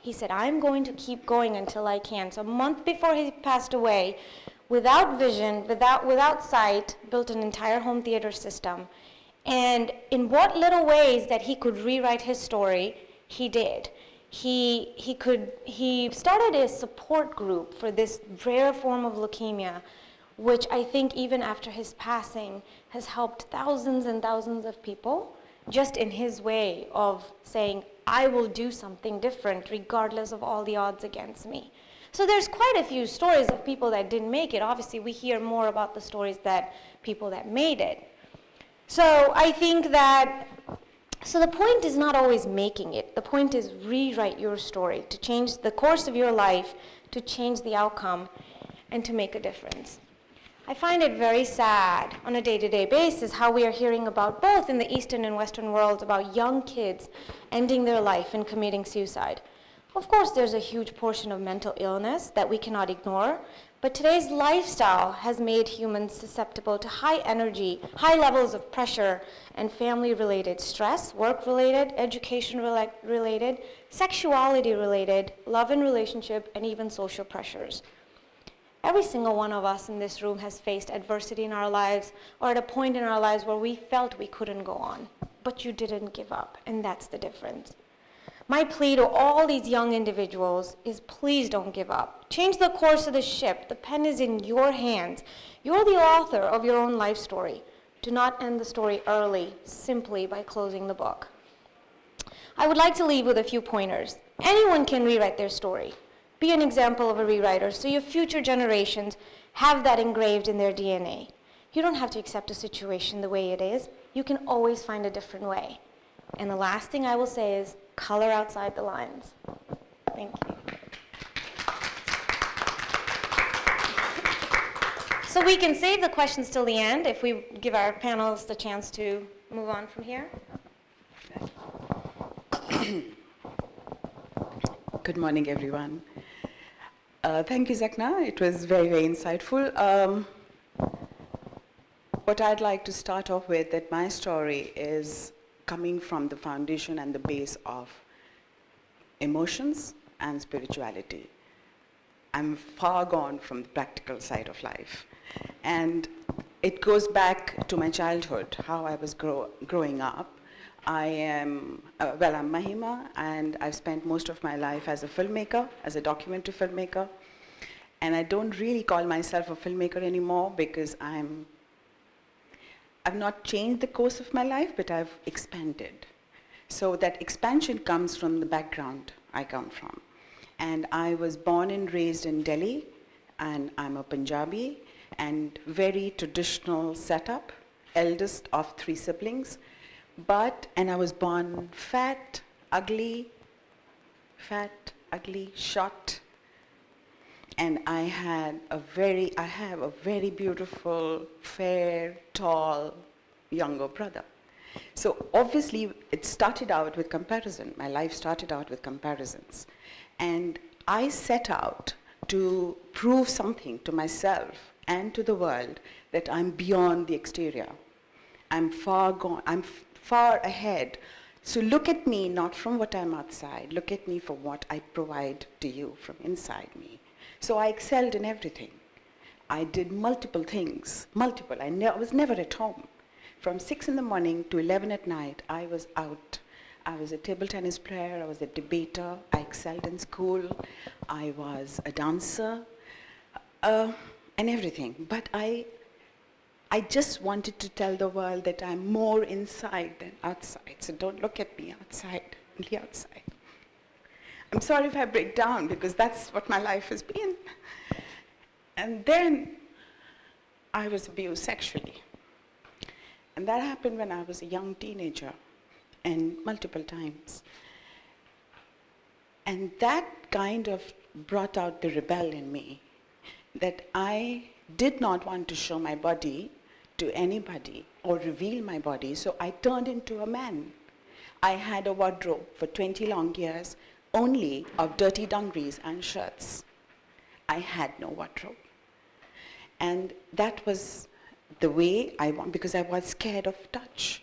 He said, I'm going to keep going until I can. So a month before he passed away, without vision, without sight, built an entire home theater system. And in what little ways that he could rewrite his story, he did. He started a support group for this rare form of leukemia, which I think even after his passing has helped thousands and thousands of people, just in his way of saying, I will do something different regardless of all the odds against me. So there's quite a few stories of people that didn't make it. Obviously, we hear more about the stories that people that made it. So I think that, so the point is not always making it. The point is rewrite your story to change the course of your life, to change the outcome, and to make a difference. I find it very sad on a day-to-day basis how we are hearing about both in the Eastern and Western worlds about young kids ending their life and committing suicide. Of course, there's a huge portion of mental illness that we cannot ignore, but today's lifestyle has made humans susceptible to high energy, high levels of pressure, and family-related stress, work-related, education-related, sexuality-related, love and relationship, and even social pressures. Every single one of us in this room has faced adversity in our lives or at a point in our lives where we felt we couldn't go on, but you didn't give up, and that's the difference. My plea to all these young individuals is please don't give up. Change the course of the ship. The pen is in your hands. You're the author of your own life story. Do not end the story early simply by closing the book. I would like to leave with a few pointers. Anyone can rewrite their story. Be an example of a rewriter so your future generations have that engraved in their DNA. You don't have to accept a situation the way it is. You can always find a different way. And the last thing I will say is color outside the lines. Thank you. So we can save the questions till the end if we give our panelists the chance to move on from here. Good morning, everyone. Thank you, Zakna. It was very, very insightful. What I'd like to start off with, that my story is coming from the foundation and the base of emotions and spirituality. I'm far gone from the practical side of life. And it goes back to my childhood, how I was growing up. I'm Mahima, and I've spent most of my life as a filmmaker, as a documentary filmmaker. And I don't really call myself a filmmaker anymore because I've not changed the course of my life, but I've expanded. So that expansion comes from the background I come from. And I was born and raised in Delhi, and I'm a Punjabi, and very traditional setup, eldest of 3 siblings. And I was born fat, ugly, short. And I have a very beautiful, fair, tall, younger brother. So obviously, it started out with comparison. My life started out with comparisons. And I set out to prove something to myself and to the world that I'm beyond the exterior. I'm far gone, I'm far ahead. So look at me not from what I'm outside, look at me for what I provide to you from inside me. So I excelled in everything. I did multiple things, I was never at home. From 6 in the morning to 11 at night, I was out. I was a table tennis player, I was a debater, I excelled in school, I was a dancer, and everything. But I just wanted to tell the world that I'm more inside than outside. So don't look at me outside, only outside. I'm sorry if I break down because that's what my life has been. And then I was abused sexually. And that happened when I was a young teenager and multiple times. And that kind of brought out the rebel in me, that I did not want to show my body to anybody or reveal my body, so I turned into a man. I had a wardrobe for 20 long years only of dirty dungarees and shirts. I had no wardrobe. And that was the way I want, because I was scared of touch.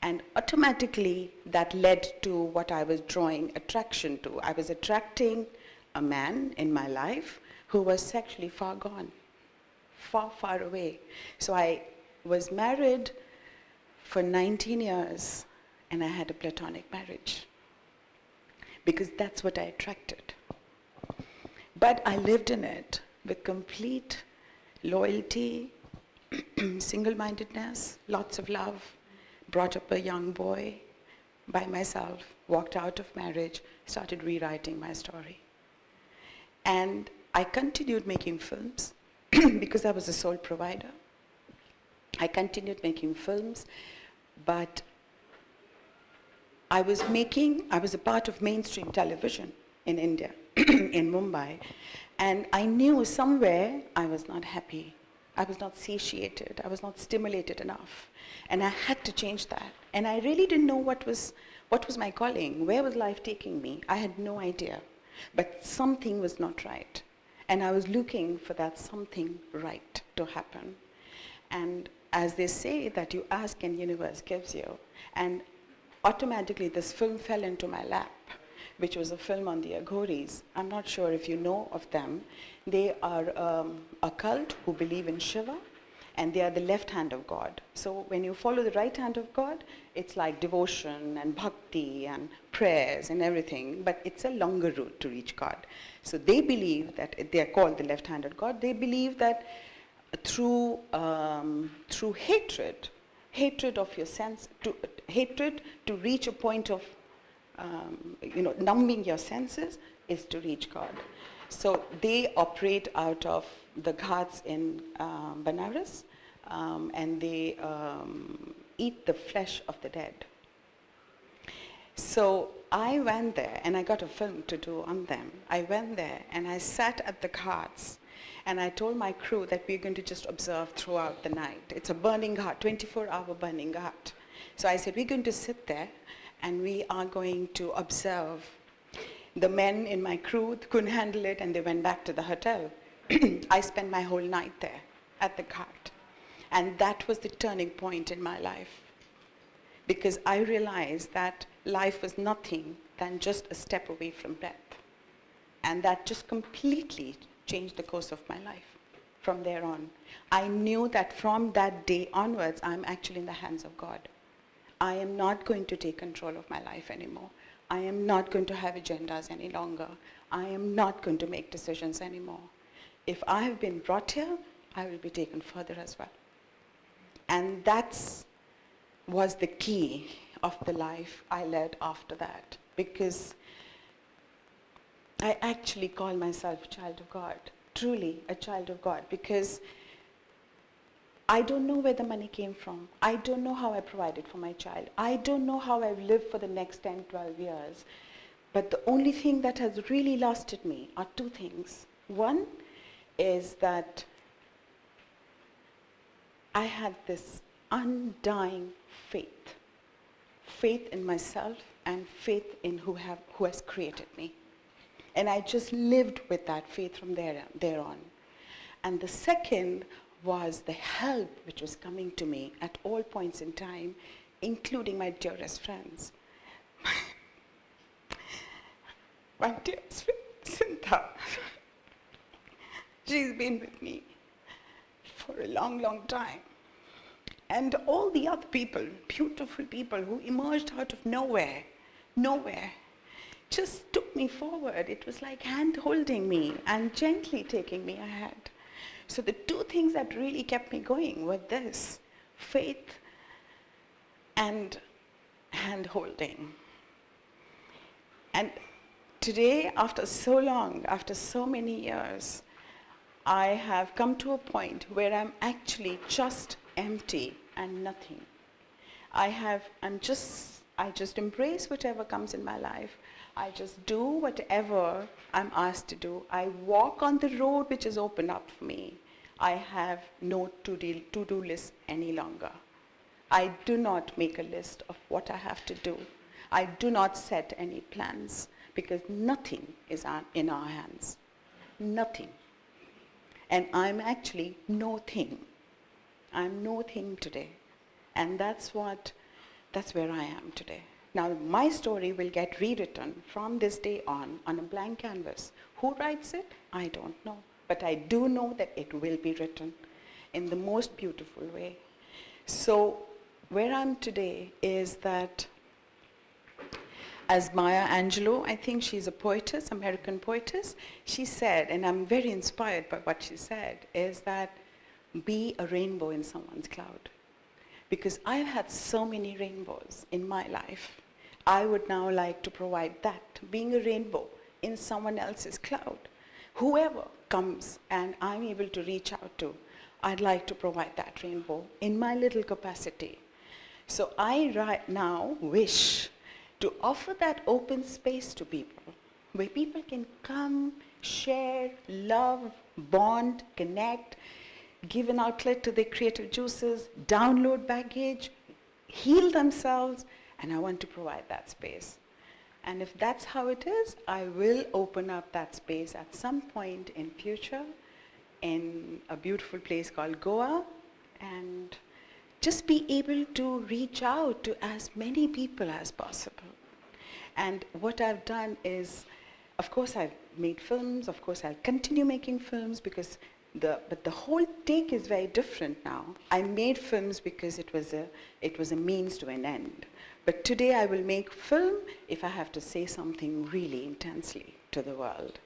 And automatically that led to what I was drawing attraction to. I was attracting a man in my life who was sexually far gone, far, far away. So I was married for 19 years and I had a platonic marriage because that's what I attracted. But I lived in it with complete loyalty, single-mindedness, lots of love, brought up a young boy by myself, walked out of marriage, started rewriting my story. And I continued making films because I was a sole provider. I continued making films, but I was a part of mainstream television in India, in Mumbai, and I knew somewhere I was not happy. I was not satiated. I was not stimulated enough. And I had to change that. And I really didn't know what was my calling. Where was life taking me? I had no idea. But something was not right. And I was looking for that something right to happen. And as they say that you ask and universe gives you, and automatically this film fell into my lap, which was a film on the Aghoris. I'm not sure if you know of them. They are a cult who believe in Shiva, and they are the left hand of God. So when you follow the right hand of God, it's like devotion and bhakti and prayers and everything, but it's a longer route to reach God. So they believe that, they are called the left-handed God, they believe that through hatred of your sense, hatred to reach a point of numbing your senses is to reach God. So they operate out of the ghats in Benares, and they eat the flesh of the dead. So I went there, and I got a film to do on them. I went there, and I sat at the ghats, and I told my crew that we're going to just observe throughout the night. It's a burning ghat, 24-hour burning ghat. So I said, we're going to sit there, and we are going to observe. The men in my crew couldn't handle it, and they went back to the hotel. I spent my whole night there at the ghat. And that was the turning point in my life. Because I realized that life was nothing than just a step away from death. And that just completely changed the course of my life from there on. I knew that from that day onwards, I'm actually in the hands of God. I am not going to take control of my life anymore. I am not going to have agendas any longer. I am not going to make decisions anymore. If I have been brought here, I will be taken further as well. And that was the key of the life I led after that, because I actually call myself a child of God, truly a child of God, because I don't know where the money came from. I don't know how I provided for my child. I don't know how I've lived for the next 10, 12 years. But the only thing that has really lasted me are two things. One is that I had this undying faith. Faith in myself and faith in who has created me. And I just lived with that faith from there on. And the second was the help which was coming to me at all points in time, including my dearest friends. My dearest friend, Sintha, she's been with me for a long, long time. And all the other people, beautiful people who emerged out of nowhere, just took me forward. It was like hand holding me and gently taking me ahead. So the two things that really kept me going were this, faith and hand holding. And today, after so long, after so many years, I have come to a point where I'm actually just empty and nothing. I just embrace whatever comes in my life. I just do whatever I'm asked to do. I walk on the road which is opened up for me. I have no to-do list any longer. I do not make a list of what I have to do. I do not set any plans because nothing is in our hands. Nothing. And I'm actually no thing. I'm no thing today. And that's what that's where I am today. Now, my story will get rewritten from this day on a blank canvas. Who writes it? I don't know. But I do know that it will be written in the most beautiful way. So, where I'm today is that, as Maya Angelou, I think she's a poetess, American poetess, she said, and I'm very inspired by what she said, is that be a rainbow in someone's cloud. Because I've had so many rainbows in my life. I would now like to provide that, being a rainbow in someone else's cloud. Whoever comes and I'm able to reach out to, I'd like to provide that rainbow in my little capacity. So I right now wish to offer that open space to people, where people can come, share, love, bond, connect, give an outlet to their creative juices, download baggage, heal themselves, and I want to provide that space. And if that's how it is, I will open up that space at some point in future in a beautiful place called Goa, and just be able to reach out to as many people as possible. And what I've done is, of course I've made films, of course I'll continue making films, because but the whole take is very different now. I made films because it was a means to an end. But today I will make film if I have to say something really intensely to the world.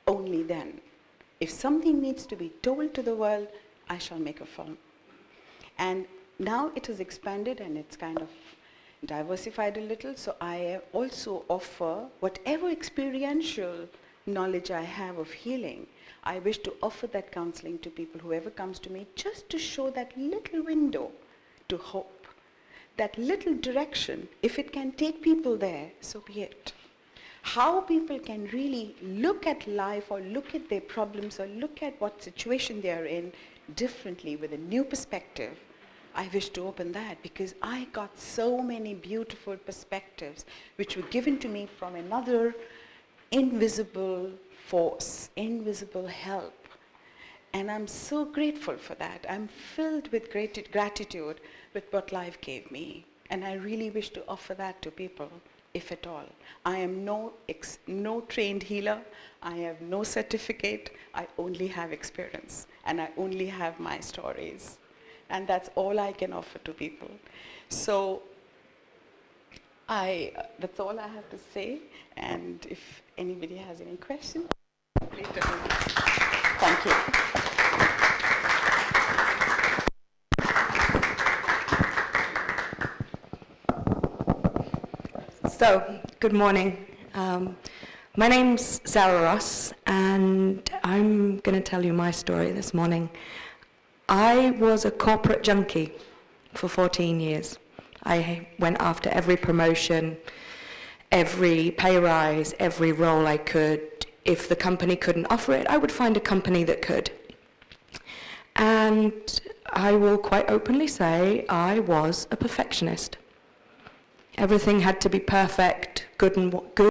Only then. If something needs to be told to the world, I shall make a film. And now it has expanded and it's kind of diversified a little, so I also offer whatever experiential knowledge I have of healing. I wish to offer that counseling to people, whoever comes to me, just to show that little window to hope, that little direction. If it can take people there, so be it. How people can really look at life or look at their problems or look at what situation they are in differently with a new perspective, I wish to open that, because I got so many beautiful perspectives which were given to me from another invisible force, invisible help. And I'm so grateful for that. I'm filled with gratitude with what life gave me. And I really wish to offer that to people, if at all. I am no trained healer. I have no certificate. I only have experience. And I only have my stories. And that's all I can offer to people. So that's all I have to say. And if anybody has any questions, please tell me. Thank you. So, good morning. My name's Sarah Ross, and I'm going to tell you my story this morning. I was a corporate junkie for 14 years. I went after every promotion, every pay rise, every role I could. If the company couldn't offer it, I would find a company that could. And I will quite openly say I was a perfectionist. Everything had to be perfect, good